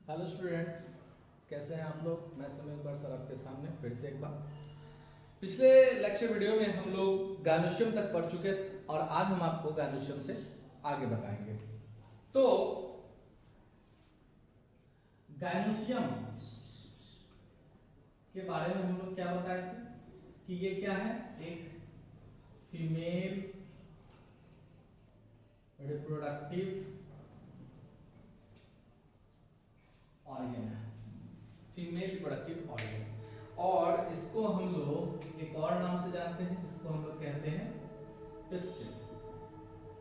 Hello students, कैसे हैं आप लोग। मैं समय एक बार सर आपके सामने फिर से एक बार। पिछले लेक्चर वीडियो में हम लोग गायनोशियम तक पढ़ चुके और आज हम आपको गायनोशियम से आगे बताएंगे। तो गायनोशियम के बारे में हम लोग क्या बताए थे कि ये क्या है, एक फीमेल रिप्रोडक्टिव ऑर्गन है, फीमेल रिप्रोडक्टिव ऑर्गन। और इसको हम लोग एक और नाम से जानते हैं जिसको हम लोग कहते हैं पिस्टल।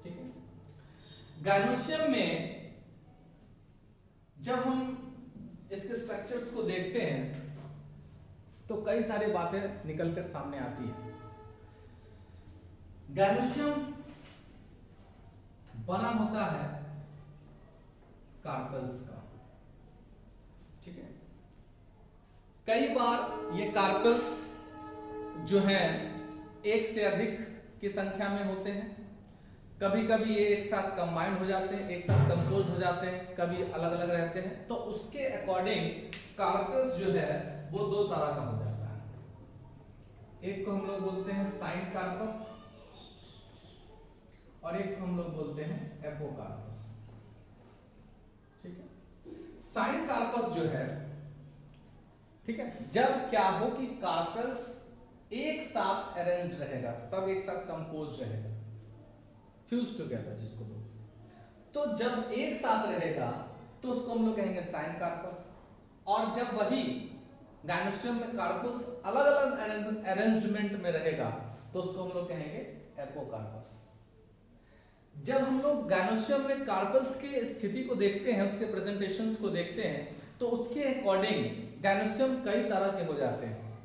ठीक है। गायनोशियम में जब हम इसके स्ट्रक्चर्स को देखते हैं तो कई सारी बातें निकलकर सामने आती है। गायनोशियम बना होता है कार्पल्स का। ठीक है। कई बार ये कार्पल्स जो हैं एक से अधिक की संख्या में होते हैं। कभी कभी ये एक साथ कंबाइंड हो जाते हैं, एक साथ कंपोज हो जाते हैं, कभी अलग अलग रहते हैं। तो उसके अकॉर्डिंग कार्पस जो है वो दो तरह का हो जाता है। एक को हम लोग बोलते हैं साइन कार्पस और एक को हम लोग बोलते हैं एपोकार्पस। ठीक है। साइन कार्पस जो है, ठीक है, जब क्या हो कि कार्पस एक साथ अरेंज रहेगा, सब एक साथ कंपोज रहेगा, फ्यूज टुगेदर जिसको बोलते। तो जब एक साथ रहेगा तो उसको हम लोग कहेंगे साइन कार्पस। और जब वही गायनोशियम में कार्पस अलग अलग अरेंजमेंट में रहेगा तो उसको हम लोग कहेंगे एपोकार्पस। जब हम लोग गायनोशियम में कार्पल्स की स्थिति को देखते हैं, उसके प्रेजेंटेशंस को देखते हैं, तो उसके अकॉर्डिंग गायनोशियम कई तरह के हो जाते हैं।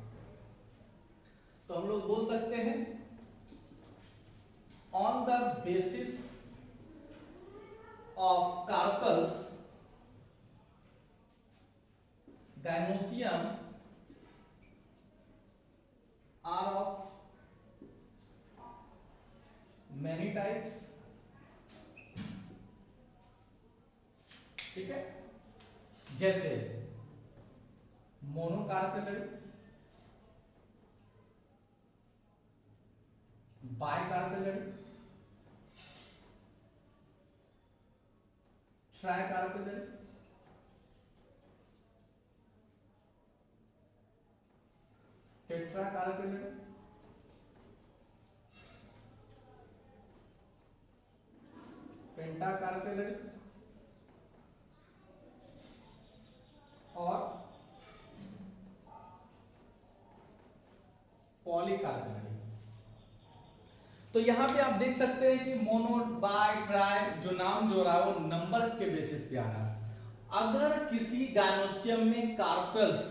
तो हम लोग बोल सकते हैं on the basis of carpels gynosium are of many types। ठीक है। जैसे मोनोकार्पेलरी, बाइकार्पेलरी, ट्राइकार्पेलरी, टेट्राकार्पेलरी, पेंटाकार्पेलरी और पॉलीकार्पेलरी। तो यहां पे आप देख सकते हैं कि मोनो, बाय, ट्राई जो नाम जो रहा है वो नंबर के बेसिस पे आ रहा है। अगर किसी गायनोशियम में कार्पल्स,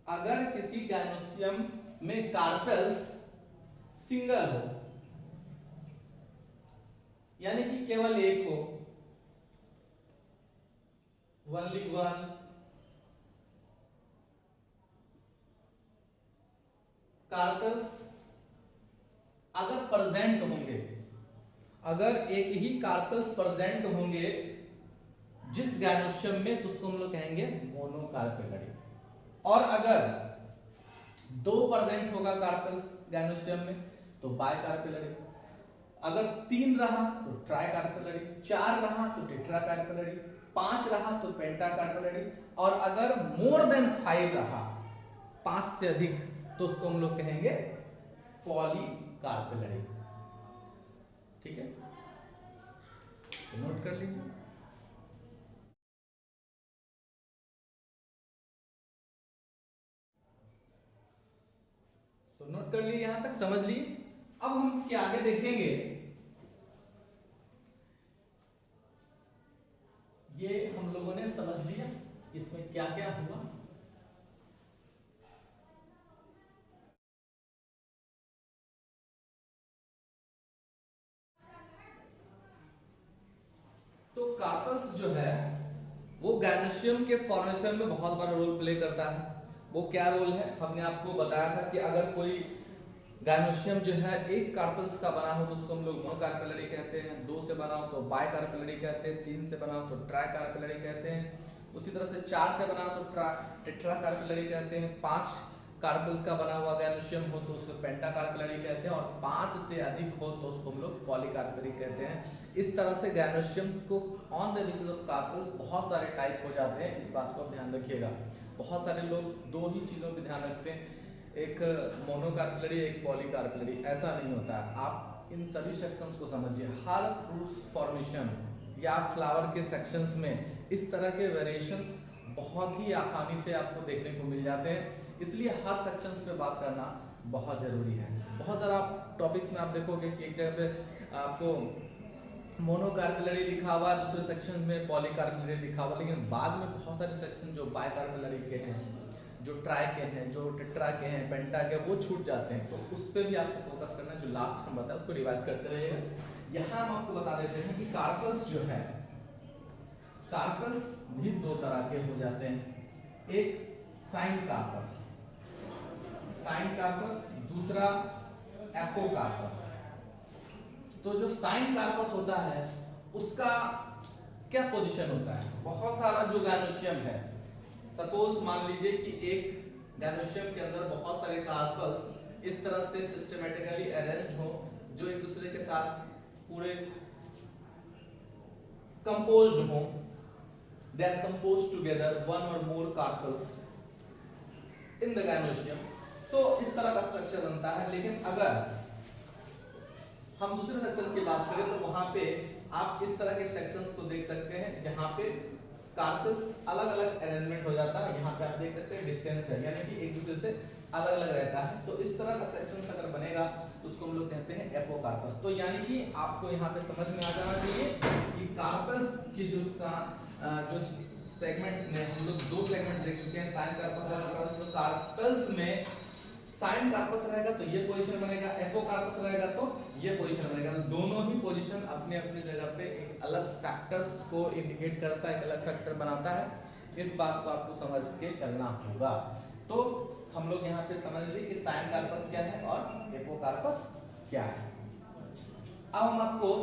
अगर किसी गायनोशियम में कार्पल्स सिंगल हो, यानी कि केवल एक हो, ओनली वन, कार्पल्स अगर प्रेजेंट होंगे, अगर एक ही कार्पल्स प्रेजेंट होंगे जिस गायनोशियम में, तो उसको हम लोग कहेंगे मोनोकार्पेलरी। और अगर दो प्रेजेंट होगा कार्पल्स गायनोशियम में तो बाइकार्पेलरी। अगर तीन रहा तो ट्राइकार्पेलरी, चार रहा तो टेट्राकार्पेलरी, पांच रहा तो पेंटाकार्पेलरी, और अगर मोर देन 5 रहा, पांच से अधिक, तो उसको हम लोग कहेंगे पॉलीकार्पेलरी। ठीक है, तो नोट कर लीजिए। तो नोट कर लिए, यहां तक समझ लिए। अब हम इसके आगे देखेंगे, ये हम लोगों ने समझ लिया इसमें क्या क्या हुआ। तो कार्पस जो है वो गायनोशियम के फॉर्मेशन में बहुत बड़ा रोल प्ले करता है। वो क्या रोल है, हमने आपको बताया था कि अगर कोई गायनोशियम जो है एक कार्पल्स का बना हो तो उसको हम लोग मोनोकार्पेलरी कहते हैं, दो से बना हो तो बाइकार्पेलरी कहते हैं, तीन से बना हो तो ट्राइकार्पेलरी कहते हैं, उसी तरह से 4 से बना तो टेट्रा कार्पेलरी कहते हैं, 5 कार्पेल का बना हुआ गैनोशियम हो तो उसको पेंटा कार्पेलरी कहते हैं, और 5 से अधिक हो तो उसको हम लोग पॉलीकार्पेलरी कहते हैं। इस तरह से गैनोशियम्स को on the basis of carpels बहुत सारे टाइप हो जाते हैं, इस बात को आप ध्यान रखिएगा। बहुत सारे लोग दो ही चीज़ों पे ध्यान रखते हैं, एक मोनोकार्पेलरी एक पॉलीकार्पेलरी, ऐसा नहीं होता है। आप इन सभी सेक्शंस को समझिए। हर फ्रूट्स फॉर्मेशन या फ्लावर के सेक्शंस में इस तरह के वेरिएशंस बहुत ही आसानी से आपको देखने को मिल जाते हैं, इसलिए हर सेक्शंस पे बात करना बहुत ज़रूरी है। बहुत ज़्यादा टॉपिक्स में आप देखोगे कि एक जगह पे आपको मोनोकार्पेलरी लिखा हुआ है, दूसरे सेक्शन में पॉलीकार्पेलरी लिखा हुआ, लेकिन बाद में बहुत सारे सेक्शन जो बाइकार्पेलरी के हैं, जो ट्राई के हैं, जो टेट्रा के हैं, पेंटा के, वो छूट जाते हैं। तो उस पर भी आपको फोकस करना, जो लास्ट हम बताया उसको रिवाइज करते रहिएगा। यहाँ हम आपको बता देते हैं कि कार्पल्स जो है, कार्पल्स भी दो तरह के हो जाते हैं। एक साइन कार्पस, साइन कार्पस, दूसरा एपोकार्पस। तो जो साइन कार्पस होता है उसका क्या पोजीशन होता है? बहुत सारा जो गैनोशियम है, सपोज मान लीजिए कि एक गैनोशियम के अंदर बहुत सारे कार्पल्स इस तरह से सिस्टमैटिकली अरेंज हो, जो एक दूसरे के साथ पूरे कंपोज्ड हो, they are composed together one or more carpels in the gynosium। तो इस तरह का स्ट्रक्चर बनता है। लेकिन अगर हम दूसरे सेक्शन की बात करें तो वहां पे आप इस तरह के सेक्शंस को देख सकते हैं जहां पे कार्पल्स अलग अलग अरेंजमेंट हो जाता है। यहाँ पे आप देख सकते हैं डिस्टेंस है, यानी कि एक दूसरे से अलग अलग रहता है। तो इस तरह का सेक्शन अगर बनेगा तो उसको हम लोग कहते हैं एपोकार्पस। तो यानी कि आपको यहाँ पे समझ में आ जाना चाहिए कि कार्पस की जो सेगमेंट्स में हम लोग दो सेगमेंट देख चुके हैं, साइन कार्पस और एपोकार्पस। तो कार्पल्स में साइन कार्पस रहेगा तो ये पोजीशन बनेगा, एपोकार्पस रहेगा तो ये पोजीशन बनेगा। तो दोनों ही पोजीशन अपने अपने जगह पे एक अलग फैक्टर्स को इंडिकेट करता है, एक अलग फैक्टर बनाता है। इस बात को आपको समझ के चलना होगा। तो हम लोग यहाँ पे समझ लिए कि साइन कार्पस क्या है और एपोकार्पस क्या है। अब हम आपको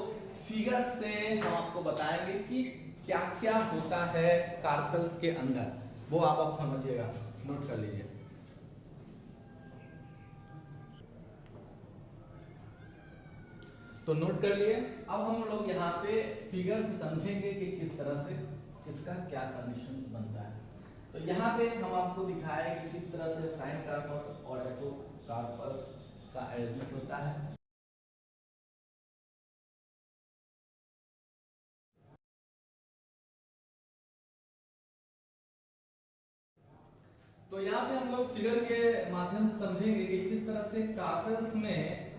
फिगर से हम आपको बताएंगे कि क्या क्या होता है कार्पल्स के अंदर, वो आप समझिएगा, नोट कर लीजिए। तो नोट कर लिए। अब हम लोग यहाँ पे फिगर से समझेंगे कि किस तरह से किसका क्या कंडीशंस बनता है। तो यहाँ पे हम आपको दिखाए कि किस तरह से साइन कार्पस और एपोकार्पस का अरेंजमेंट होता है। तो यहाँ पे हम लोग फिगर के माध्यम से समझेंगे कि किस तरह से कार्पल्स में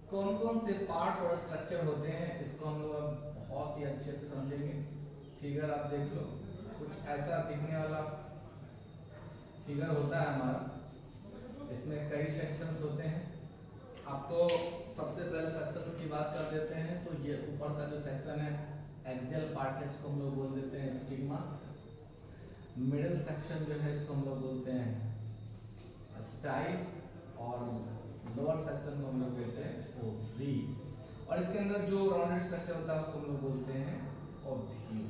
कौन कौन से पार्ट और स्ट्रक्चर होते हैं। इसको हम लोग बहुत ही अच्छे से समझेंगे। फिगर आप देख लो, कुछ ऐसा दिखने वाला फिगर होता है हमारा। इसमें कई सेक्शंस होते हैं। आपको सबसे पहले सेक्शंस की बात कर देते हैं। तो ये ऊपर का जो सेक्शन है एक्सियल पार्ट है, इसको हम लोग बोल देते हैं स्टिग्मा। मिडिल सेक्शन जो है इसको हम लोग बोलते हैं स्टाइल, और लोअर सेक्शन को हम लोग बोलते हैं ओवरी। और इसके अंदर जो राउंडेड स्ट्रक्चर होता है उसको हम लोग बोलते हैं ओव्यूल।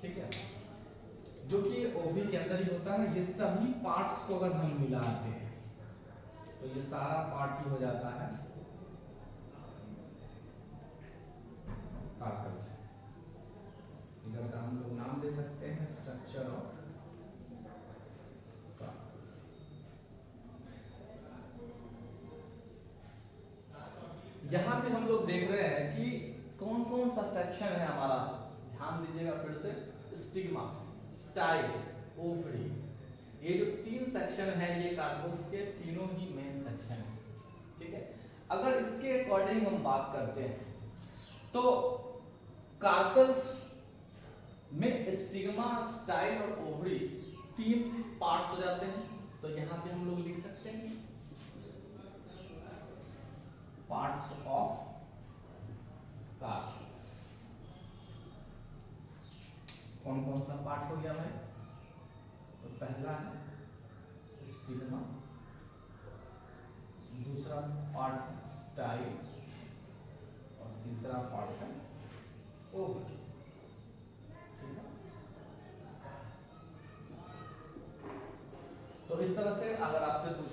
ठीक है, जो कि ओवी के अंदर ही होता है। ये सभी पार्ट्स को अगर हम मिलाते हैं तो ये सारा पार्ट ही हो जाता है कार्पल्स। फिगर का हम लोग नाम दे सकते हैं स्ट्रक्चर ऑफ कार्पल्स। यहाँ पे हम लोग देख रहे हैं कि कौन कौन सा सेक्शन है हमारा। ध्यान दीजिएगा फिर से, स्टिग्मा, स्टाइल, ओवरी, ये जो तीन सेक्शन है ये कार्पल्स के तीनों ही मेन सेक्शन है। ठीक है, अगर इसके अकॉर्डिंग हम बात करते हैं तो कार्पल्स में स्टिग्मा, स्टाइल और ओवरी तीन पार्ट्स हो जाते हैं। तो यहाँ पे हम लोग लिख सकते हैं पार्ट्स ऑफ कार्पल्स। कौन कौन सा पार्ट हो गया भाई? तो पहला है स्टिग्मा, दूसरा पार्ट है स्टाइल, और तीसरा पार्ट है ओवरी। ठीक है,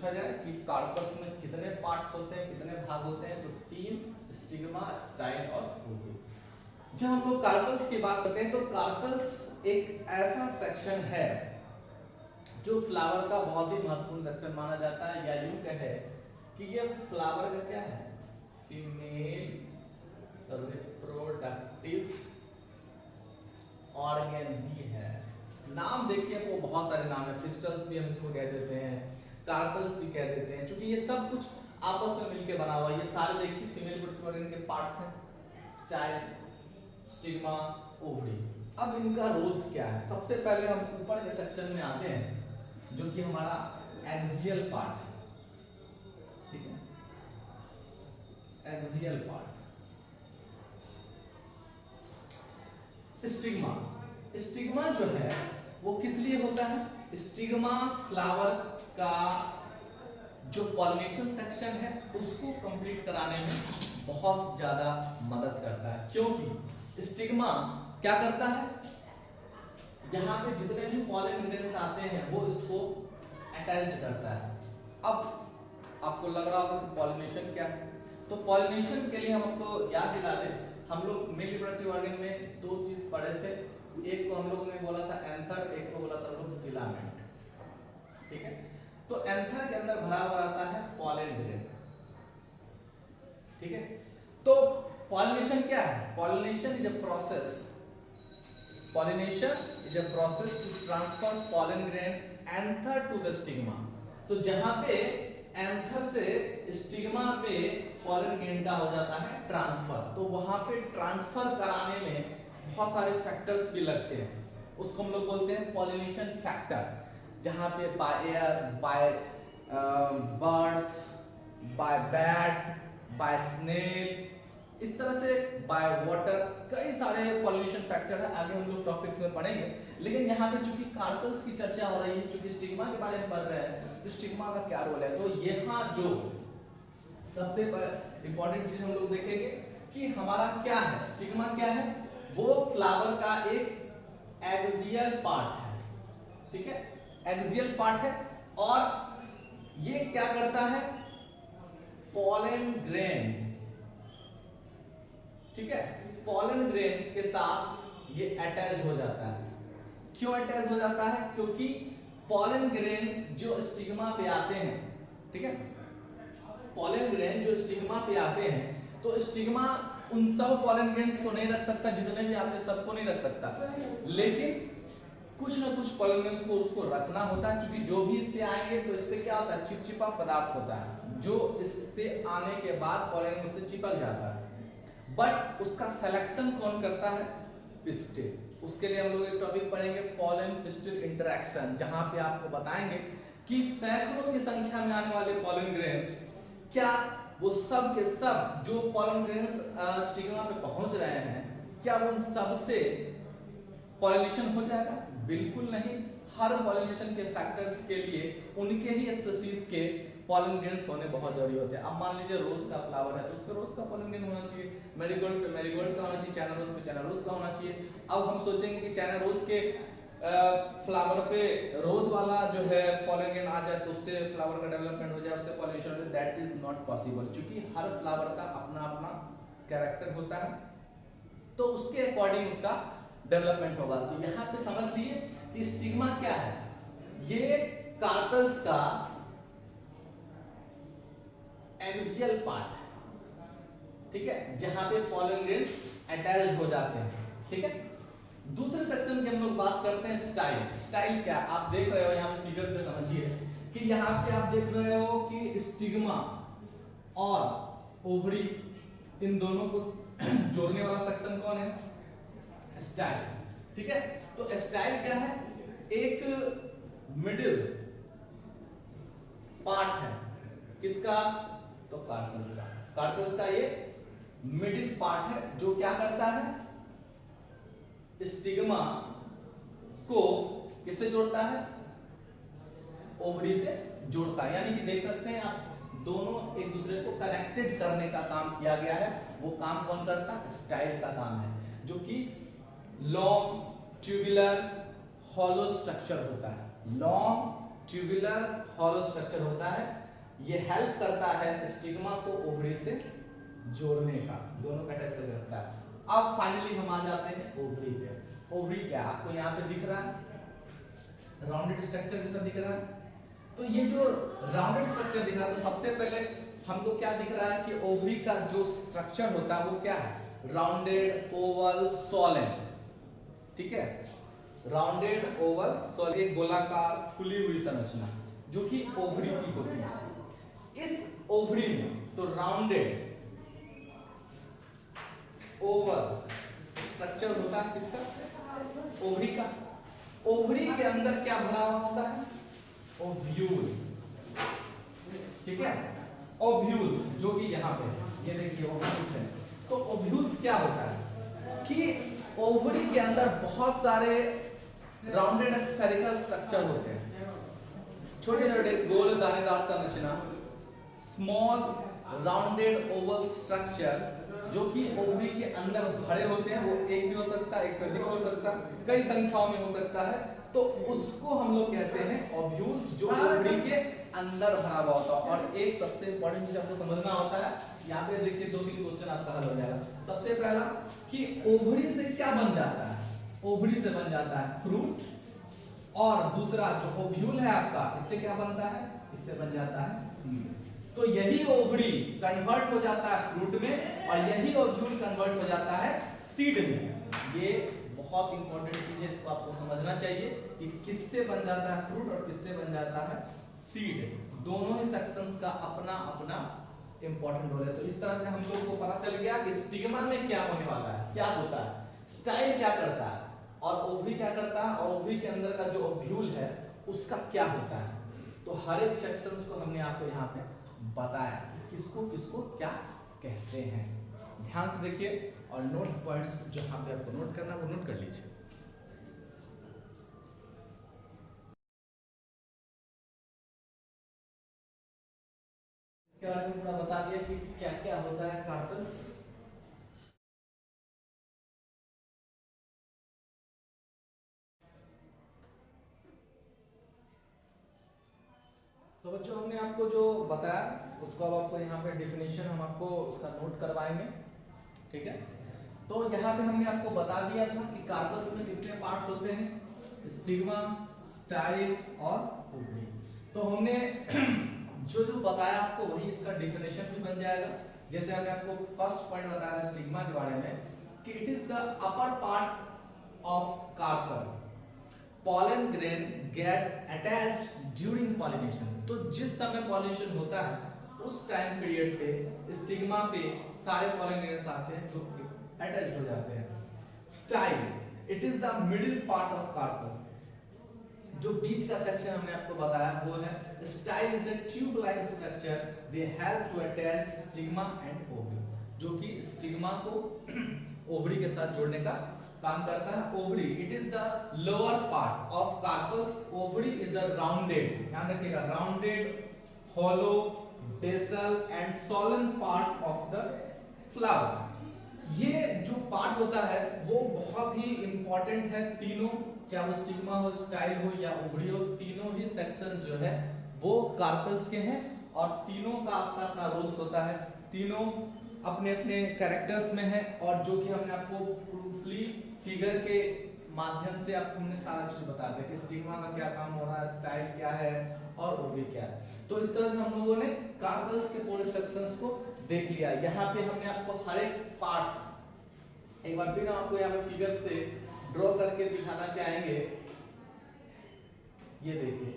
पूछा जाए कि कार्पस में कितने पार्ट्स होते हैं, कितने भाग होते हैं, तो 3, स्टिग्मा, स्टाइल और ओवरी। जब हम लोग कार्पल्स की बात करते हैं तो कार्पल्स एक ऐसा सेक्शन है जो फ्लावर का बहुत ही महत्वपूर्ण सेक्शन माना जाता है, या यूं कहे कि ये फ्लावर का क्या है, फीमेल रिप्रोडक्टिव ऑर्गन भी है। नाम देखिए, वो बहुत सारे नाम है, पिस्टल्स भी हम इसको कह देते हैं, कार्पल्स भी कह देते हैं, क्योंकि ये सब कुछ आपस में मिलके बना हुआ है। ये सारे देखिए फीमेल रिप्रोडक्टिव ऑर्गन के पार्ट्स हैं, स्टाइल, स्टिग्मा, ओवरी। अब इनका रोल्स क्या है? सबसे पहले हम ऊपर के सेक्शन में आते हैं, जो कि हमारा एक्सियल पार्ट है, ठीक है, एक्सियल पार्ट। स्टिग्मा, स्टिग्मा जो है वो किस लिए होता है? स्टिग्मा फ्लावर का जो पॉलिनेशन सेक्शन है उसको कंप्लीट कराने में बहुत ज्यादा मदद करता है, क्योंकि स्टिग्मा क्या करता है, यहाँ पे जितने भी पॉलन ग्रेन्स आते हैं वो इसको अटैच करता है। अब आपको लग रहा होगा कि पॉलिनेशन क्या है, तो पॉलिनेशन के लिए हम आपको याद दिला दें, हम लोग मेल रिप्रोडक्टिव ऑर्गन में 2 चीज पढ़े थे। एक को हम लोगों ने बोला था एंथर, एक को बोला था हम लोग फिलामेंट, ठीक है। तो एंथर के अंदर भरा हुआ रहता है पॉलन ग्रेन, ठीक है। तो पॉलिनेशन क्या है? Pollination is a process, pollination is a process to transfer pollen grain anther to the stigma। तो जहां पे एंथर से स्टिग्मा पे पॉलन ग्रेन का हो जाता है ट्रांसफर, तो वहां पे ट्रांसफर कराने में बहुत सारे फैक्टर्स भी लगते हैं, उसको हम लोग बोलते हैं पॉलिनेशन फैक्टर। जहां पे by air, by birds, by bat, by snail, इस तरह से बाय वाटर, कई सारे पॉलिनेशन फैक्टर है, आगे हम लोग टॉपिक्स में पढ़ेंगे। लेकिन यहाँ पे चूंकि कार्पल्स की चर्चा हो रही है, चूंकि स्टिग्मा के बारे में पढ़ रहे हैं, तो स्टिग्मा का क्या रोल है, तो यहाँ जो सबसे इंपॉर्टेंट चीज हम लोग देखेंगे कि हमारा क्या है, स्टिग्मा क्या है, वो फ्लावर का एक एक्सियल पार्ट है, ठीक है, एक्सियल पार्ट है, और ये क्या करता है, पॉलन ग्रेन, ठीक है, पॉलन ग्रेन के साथ ये अटैच हो जाता है। क्यों अटैच हो जाता है? क्योंकि पॉलन ग्रेन जो स्टिग्मा पे आते हैं, ठीक है, पॉलन ग्रेन जो स्टिग्मा पे आते हैं, तो स्टिग्मा उन सब पॉलन ग्रेन्स को नहीं रख सकता, जितने भी आते हैं सबको नहीं रख सकता, लेकिन कुछ ना कुछ पॉलन ग्रेन्स को उसको रखना होता है, क्योंकि जो भी इस पे आएंगे तो इस पे क्या होता है, चिपचिपा पदार्थ होता है, जो इस पे आने के बाद पॉलन ग्रेन से चिपक जाता है। बट उसका सिलेक्शन कौन करता है? पिस्टिल। उसके लिए हम लोग एक टॉपिक पढ़ेंगे, पॉलन पिस्टिल इंटरेक्शन, जहां पे आपको बताएंगे कि सैकड़ों की संख्या में आने वाले पॉलन ग्रेन्स, क्या वो सब के सब जो पॉलन ग्रेन्स स्टिग्मा पे पहुंच रहे हैं, क्या वो उन सब से पॉलिनेशन हो जाएगा? बिल्कुल नहीं। हर पॉलिनेशन के फैक्टर्स के लिए उनके ही स्पीशीज के पॉलन ग्रेन्स होने बहुत जरूरी होते हैं। अब मान लीजिए रोज का फ्लावर है, तो उसका रोज का पॉलन ग्रेन होना चाहिए, मैरीगोल्ड पे मैरीगोल्ड का होना चाहिए, चाइना रोज पे चाइना रोज का होना चाहिए। अब हम सोचेंगे कि चाइना रोज के फ्लावर पे रोज वाला जो है पॉलन ग्रेन आ जाए तो उससे फ्लावर का डेवलपमेंट हो जाए, उससे पॉलिनेशन हो जाए, दैट इज नॉट पॉसिबल, क्योंकि हर फ्लावर का अपना अपना कैरेक्टर होता है, तो उसके अकॉर्डिंग उसका डेवलपमेंट होगा। तो यहाँ पे समझ लिए कि स्टिग्मा क्या है, ये कार्पल्स का एक्सियल पार्ट है, ठीक है, जहां पे पॉलन ग्रेन अटैच्ड हो जाते हैं, ठीक है। दूसरे सेक्शन की हम लोग बात करते हैं स्टाइल। स्टाइल क्या है? आप देख रहे हो यहाँ पे फिगर पे, समझिए कि यहाँ पे आप देख रहे हो कि स्टिग्मा और ओवरी, इन दोनों को जोड़ने वाला सेक्शन कौन है? स्टाइल, ठीक है। तो स्टाइल क्या है? एक मिडिल पार्ट है, किसका? तो कार्पल्स का। कार्पल्स का ये मिडिल पार्ट है, जो क्या करता है, स्टिग्मा को किससे जोड़ता है? ओवरी से जोड़ता है। यानी कि देख सकते हैं आप, दोनों एक दूसरे को कनेक्टेड करने का काम किया गया है। वो काम कौन करता है? स्टाइल का काम है, जो कि लॉन्ग ट्यूबुलर हॉलो स्ट्रक्चर होता है। लॉन्ग ट्यूबुलर हॉलो स्ट्रक्चर होता है। ये हेल्प करता है स्टिग्मा को ओवरी से जोड़ने का, दोनों का अटैच करता है। अब फाइनली हम आ जाते हैं ओवरी पे। ओवरी क्या आपको यहाँ पे दिख रहा है, राउंडेड स्ट्रक्चर जैसा दिख रहा है। तो ये जो राउंडेड स्ट्रक्चर दिख रहा है, तो सबसे पहले हमको क्या दिख रहा है कि ओवरी का जो स्ट्रक्चर होता है वो क्या है, राउंडेड ओवल सोलेन। ठीक है, राउंडेड ओवल सोलेन, एक गोलाकार खुली हुई संरचना जो कि ओवरी की होती है। इस ओवरी में तो राउंडेड ओवल स्ट्रक्चर होता है किसका, ओवरी का। ओवरी के अंदर क्या भरा हुआ होता है, ओव्यूल। ठीक है, ओव्यूल्स जो कि यहाँ पे ये देखिए ओव्यूल्स है। तो ओव्यूल्स क्या होता है कि ओवरी के अंदर बहुत सारे राउंडेड स्फेरिकल स्ट्रक्चर होते हैं, छोटे छोटे गोल दानेदार संरचना, स्मॉल राउंडेड ओवल स्ट्रक्चर जो कि ओवरी के अंदर भरे होते हैं। वो एक भी हो सकता है, एक से अधिक हो सकता है, कई संख्याओं में हो सकता है। तो उसको हम लोग कहते हैं ओव्यूल्स, जो ओवरी के अंदर भरा हुआ होता है। और एक सबसे इंपॉर्टेंट चीज आपको समझना होता है, यहाँ पे देखिए 2-3 क्वेश्चन आपका हल हो जाएगा। सबसे पहला कि ओवरी से क्या बन जाता है, ओवरी से बन जाता है फ्रूट। और दूसरा जो ओव्यूल है आपका, इससे क्या बनता है, इससे बन जाता है सीड। तो यही ओवरी कन्वर्ट हो जाता है फ्रूट में और यही ओव्यूल कन्वर्ट हो जाता है सीड में। ये बहुत इंपॉर्टेंट चीज है, इसको आपको समझना चाहिए कि किससे बन जाता है फ्रूट और किससे बन जाता है सीड। दोनों ही सेक्शंस का अपना अपना इंपॉर्टेंट रोल है। तो इस तरह से हम लोग को पता चल गया कि स्टिग्मा में क्या होने वाला है, क्या होता है, स्टाइल क्या करता है और ओवरी क्या करता है, और ओवरी के अंदर का जो ओव्यूल है उसका क्या होता है। तो हर एक सेक्शंस को हमने आपको यहाँ पे बताया कि किसको किसको क्या कहते हैं। ध्यान से देखिए और नोट पॉइंट्स जो यहाँ पे आपको नोट करना है वो नोट कर लीजिए। इसके बारे में पूरा बता दिया कि क्या क्या होता है कार्पल्स। तो बच्चों हमने आपको जो बताया उसको अब आपको यहाँ पे डिफिनेशन हम आपको उसका नोट करवाएंगे। ठीक है, तो यहाँ पे हमने आपको बता दिया था कि कार्पस में कितने पार्ट्स होते हैं, स्टिग्मा, स्टाइल और ओवरी। तो हमने जो जो बताया आपको वही इसका डिफिनेशन भी बन जाएगा। जैसे हमने आपको फर्स्ट पॉइंट बताया था स्टिग्मा के बारे में कि it is the upper part of carpel, pollen grain get attached during pollination। तो जिस समय पॉलिनेशन होता है उस टाइम पीरियड पे स्टिग्मा पे सारे pollen grains आते हैं जो अटैच्ड हो जाते हैं। Style, it is the middle part of carpel. जो बीच का सेक्शन हमने आपको बताया वो है style is a tube like structure, they help to attach stigma and ovary, जो कि स्टिग्मा को ओवरी के साथ जोड़ने का काम करता है। Ovary, it is the lower part of carpus. Ovary is a rounded, ध्यान रखिएगा, rounded hollow basal and swollen part of the flower. ये जो पार्ट होता है वो बहुत ही इंपॉर्टेंट है। तीनों, चाहे वो स्टिग्मा हो, स्टाइल हो या ओवरी हो, तीनों ही सेक्शंस जो है वो कार्पल्स के हैं और तीनों का अपना अपना रोल्स होता है, तीनों अपने अपने कैरेक्टर्स में है। और जो कि हमने आपको प्रूफली फिगर के माध्यम से आपको हमने सारा चीज बता दिया कि स्टिग्मा का क्या काम हो रहा है, स्टाइल क्या है और ओवरी क्या है। तो इस तरह से हम लोगों ने कार्पल्स के पूरे सेक्शंस को देख लिया। यहाँ पे हमने आपको हर एक पार्ट्स एक बार फिर आपको यहाँ पे फिगर से ड्रॉ करके दिखाना चाहेंगे। ये देखिए,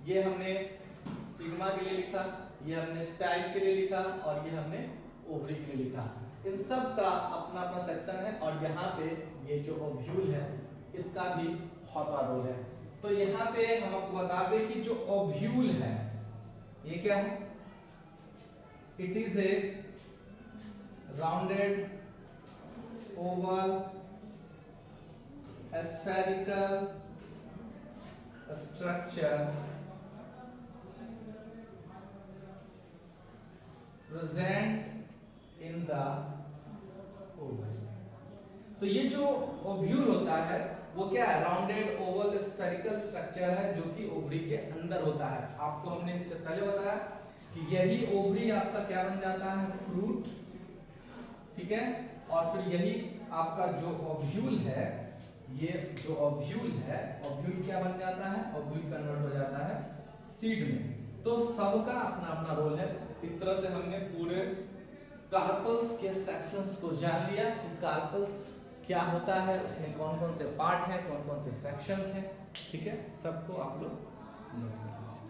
ये हमने स्टिग्मा के लिए लिखा, ये हमने स्टाइल के लिए लिखा और ये हमने ओवरी के लिए लिखा। इन सब का अपना अपना सेक्शन है और यहाँ पे ये जो ओव्यूल है इसका भी बहुत बड़ा रोल है। तो यहाँ पे हम आपको बता दें कि जो ओव्यूल है ये क्या है, it is a rounded Oval spherical structure present in the ovary। तो ये जो ओव्यूल होता है वो क्या है, राउंडेड ओवल स्फेरिकल स्ट्रक्चर है जो कि ओवरी के अंदर होता है। आपको हमने इससे पहले बताया कि यही ओवरी आपका क्या बन जाता है, फ्रूट, ठीक है, और फिर यही आपका जो ओव्यूल है, ये जो ओव्यूल है, ओव्यूल क्या बन जाता है, ओव्यूल कन्वर्ट हो जाता है सीड में। तो सबका अपना अपना रोल है। इस तरह से हमने पूरे कार्पल्स के सेक्शंस को जान लिया कि कार्पल्स क्या होता है, उसमें कौन कौन से पार्ट हैं, कौन कौन से सेक्शंस हैं, ठीक है, सबको आप लोग नोट कीजिए।